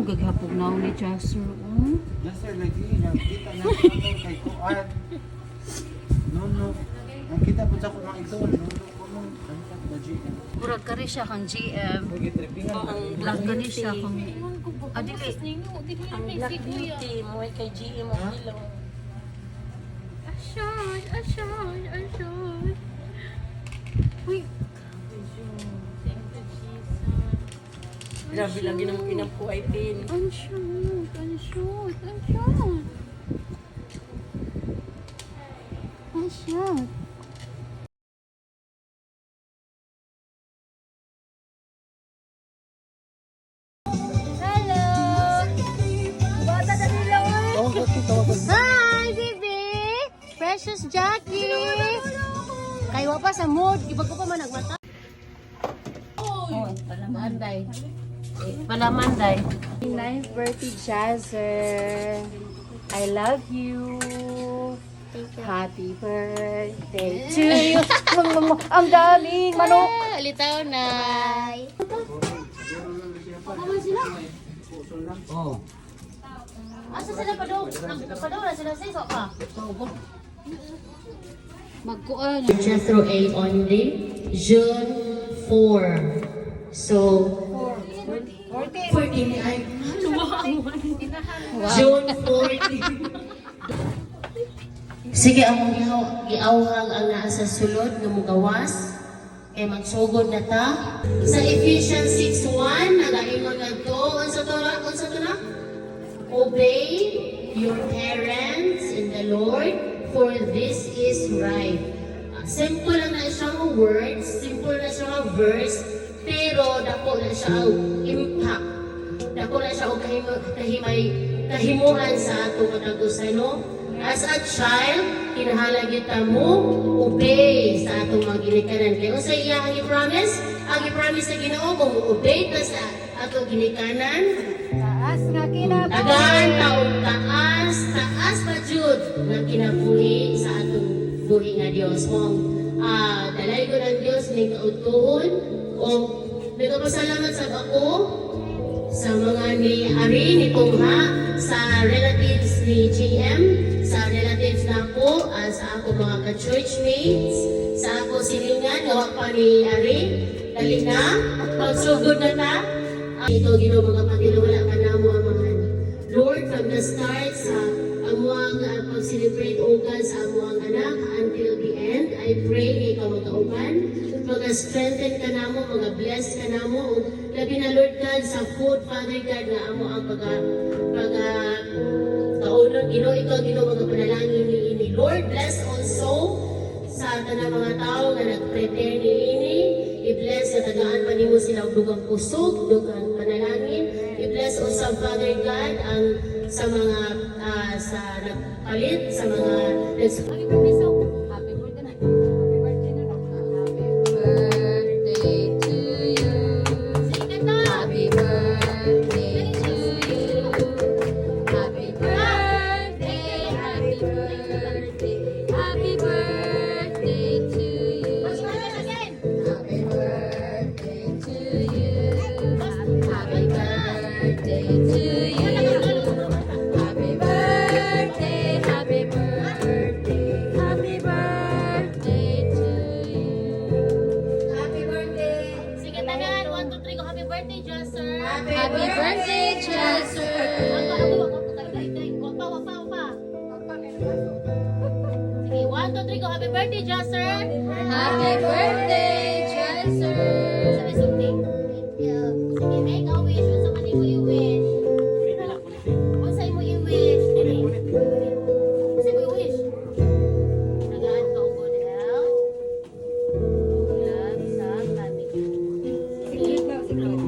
gaghapog na ni Jasser. Jasser lagi nakita na ako kay Kuan. No. Nakita po sa ko mga igsoon. No. Ano ka ba GM? Murag ka rin siya kang GM. Ang Black ka rin siya kang... dili. Ang Black Beauty mo ay kay GM ang ilaw. Asyon. Uy. Grabe lagi ng pinapuay pin. Asyon. Oh, bakit tawagan? Hi, baby! Precious Jackie! Kaywa pa sa mood. Iba ko pa man nagmata. Oh, palamanday. Palamanday. 9th birthday, Jazzer. I love you. Happy birthday to you. Ang daming manok. Litaw na. Oh. Asa sila padong? Padong na sila sa iso pa. Magkuan. Jethro A only, June 4. So, 14 ay June 14. Sige, ang giawhag ang naa sa sulod nga mugawas kay magsugod na ta. Sa Ephesians 6:1 nagaingon ngadto unsa to na? Obey your parents in the Lord, for this is right. Simple lang na siyang words, simple na siyang verse, pero dako na siya ang impact. Dako na siya ang kahimuhan sa ato katagusay, no? As a child, kinahanglan kita mo obey sa atong mga ginikanan. Kaya kung sa iya ang i-promise na Ginoo kung obey ta sa atong ginikanan, tagaan taong taas pa jud nga kinabuhi sa atong buhi nga Dios. Kung dalay ko ng Dios ning kautuhon o nagpasalamat sa ako sa mga ni Ari ni Tungha, sa relatives ni GM, sa relatives na ako, sa ako mga ka-churchmates, sa ako silingan, gawa pa ni Ari, dali na, pagsugod na ta. Ito Ginoo mga pagkinuwala ka na mo ang mga Lord, from the start sa amuang pag-celebrate ugan sa amuang anak until the end, I pray na ikaw magkauban, mag-strengthen ka na mo, mag-bless ka na mo, labi na Lord God sa food, Father God, na amo ang kaunon, Ginoo, ikaw Ginoo mga panalangin ni ini. Lord, bless also sa tanang mga tao na nag-prepare ni ini. I-bless sa tagaan pa nimo sila og dugang kusog, dugang panalangin. I-bless also Father God ang sa mga sa nagpalit, sa mga Happy birthday na. Happy birthday to you. Happy birthday to you. Happy birthday. Happy birthday. Happy birthday to you. Happy birthday to you. Happy birthday to you. Happy birthday. Happy birthday. Happy birthday to you. Happy birthday! Sige tagan, 1, 2, 3 go. Happy birthday, Josser! Happy birthday, Chelsea. Sige, 1, 2, 3 go. Happy birthday, Josser! Happy birthday, Chelsea. Sabi something. Thank you. Sige, make a wish. Unsa man imo i-wish? Unsa imo i-wish? Unsa imo i-wish? Nagaan ka og good health. Love sa family. Intro, smile.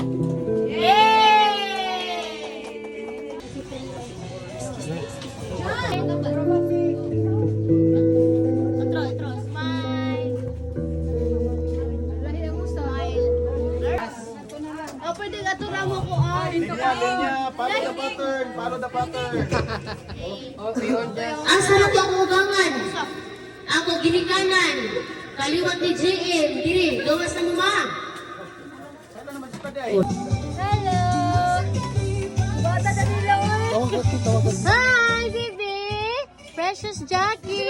Oh, pwede nga ito mo ko. Follow the pattern. Ang sarap ang ugangan. Ako ginikanan. Kaliwat ni JM. Diri, gawas na mo ma. Sana naman si Paday. Hello! Precious Jackie.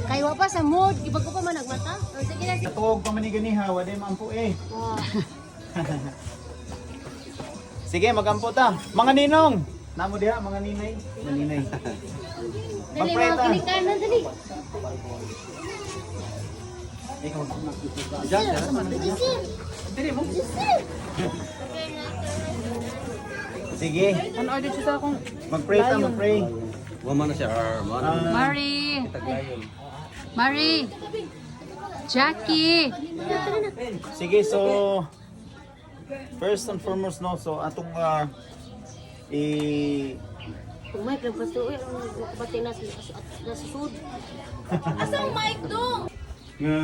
Kayo pa sa mood. Iba ko pa man nagmata. O, sige na. Tuog pa maniganiha, wala mampu eh. Sige, magampo ta. Mga ninong. Namo diha, mga ninay. Maninay. Dali, mga Magpreta. kinikanan, dali. Ikaw, Diyan, tara, manay. Dili mo. Sige. Ano order siya sa akong Mag-pray ta, mag-pray. Woman na siya, man. Marie. Marie. Jackie. Sige, so first and foremost no, so atong kung may pagpasuoy ang bati na sa sud. Asang mic dong? nga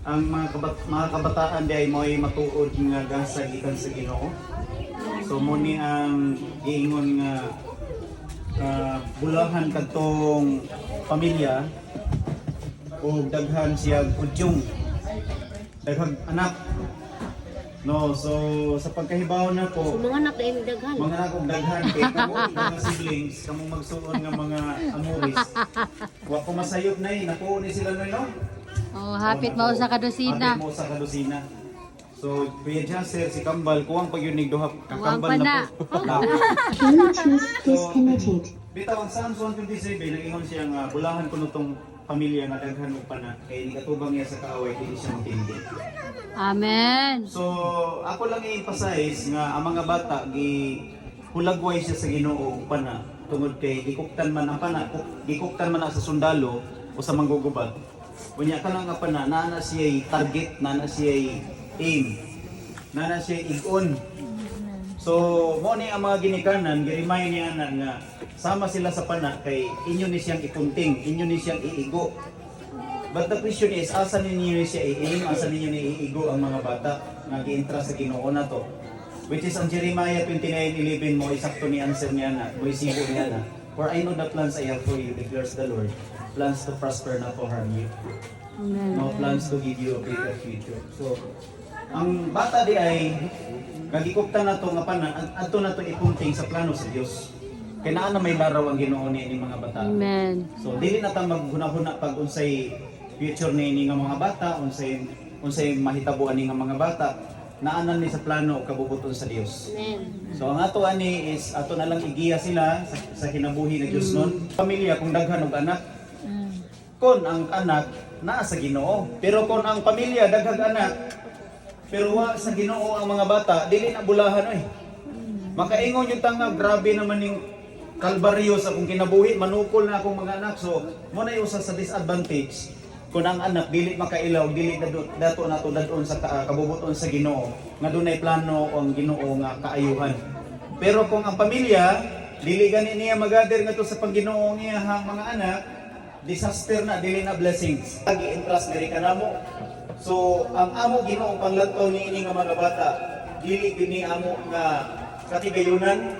ang mga kabataan di ay mo'y matuod nga gasa gikan sa Ginoo. So mo ni ang giingon nga bulahan kadtong pamilya o daghan siya kudyong daghang anak. No, so sa pagkahibaw na So ko, mga anak na imong daghan. mga nagong daghan kay kamo mga siblings, kamong magsuon nga mga amoris. Wa ko masayop na nakuha ni sila no. Oh, hapit mo sa kadusina. Hapit mo sa kadusina. So, Kuya Janser, si Kambal, kuwang pag yun nigduhap, Kuwang kakambal pa na na. po. Bluetooth disconnected. Bitaw, ang Psalms 127, nag-ingon siya nga, bulahan ko nitong pamilya nga daghan mo pa na, kaya hindi katubang niya sa kaaway, hindi siya matindi. Amen. So, ako lang i-emphasize nga, ang mga bata, hulagway siya sa Ginoo pa na, tungod kay gikuktan man ang pana, gikuktan man na sa sundalo o sa manggugubad. Kunya ka lang nga pana, naana siya target, naana siya aim, naana siya igon. So, mo ni ang mga ginikanan, girimay niya na nga sama sila sa pana kay inyo ni siyang ipunting, inyo ni siyang iigo. But the question is, asa ninyo ni siya i-aim, asa ninyo ni iigo ang mga bata nga giintra sa Ginoo na to. Which is ang Jeremiah 29:11 mo, isakto ni answer niya na, mo isibo niya na. For I know the plans I have for you, declares the Lord. Plans to prosper, not to harm you. No plans to give you a better future. So, ang bata di ay gagikuptan na to nga pana, adto na to ipunting sa plano sa Dios. Kay naa na may laraw ang Ginoo ni mga bata. Amen. So dili na ta maghuna-huna pag unsay future ni nga mga bata, unsay mahitabo ani nga mga bata. Naanan ni sa plano kabubuton sa Dios. Amen. So ang ato ani is ato na lang igiya sila sa kinabuhi ng Dios nun. Pamilya kung daghan og anak, kon ang anak naa sa Ginoo. Pero kung ang pamilya daghang anak, pero wa sa Ginoo ang mga bata, dili na bulahan oy. Makaingon yung tanga, grabe naman yung kalbaryo sa akong kinabuhi, manukol na akong mga anak. So, mo na usa sa disadvantage kung ang anak dili makailaw, dili dato na to dadon sa kabubuton sa Ginoo, nga dunay plano ang Ginoo nga kaayuhan. Pero kung ang pamilya dili gani niya magader nga to sa Pangginoo niya hang mga anak, disaster na, dili na blessings. Gi-entrust diri kanamo. So, ang amo Ginoo panglantaw niini nga mga bata, dili gini amo nga katigayunan,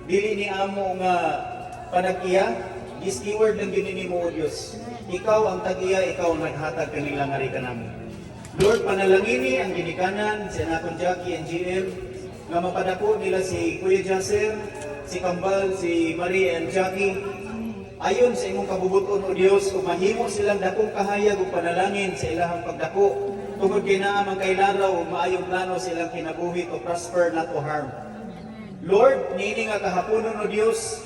dili ni amo nga panag-iya, steward lang gini nimo o Dios. Ikaw ang tag-iya, ikaw ang naghatag kanila nga ri kanamo. Lord, panalangini ang ginikanan si Anakon Jackie and GM nga mapadako nila si Kuya Janser, si Kambal, si Marie and Jackie. Ayon sa imong kabubuton o Dios, kung mahimo silang dakong kahayag o panalangin sa ilahang pagdako, tungod kay naa man kay laraw o maayong plano silang kinabuhi to prosper not to harm. Lord, niini nga kahaponon o Dios,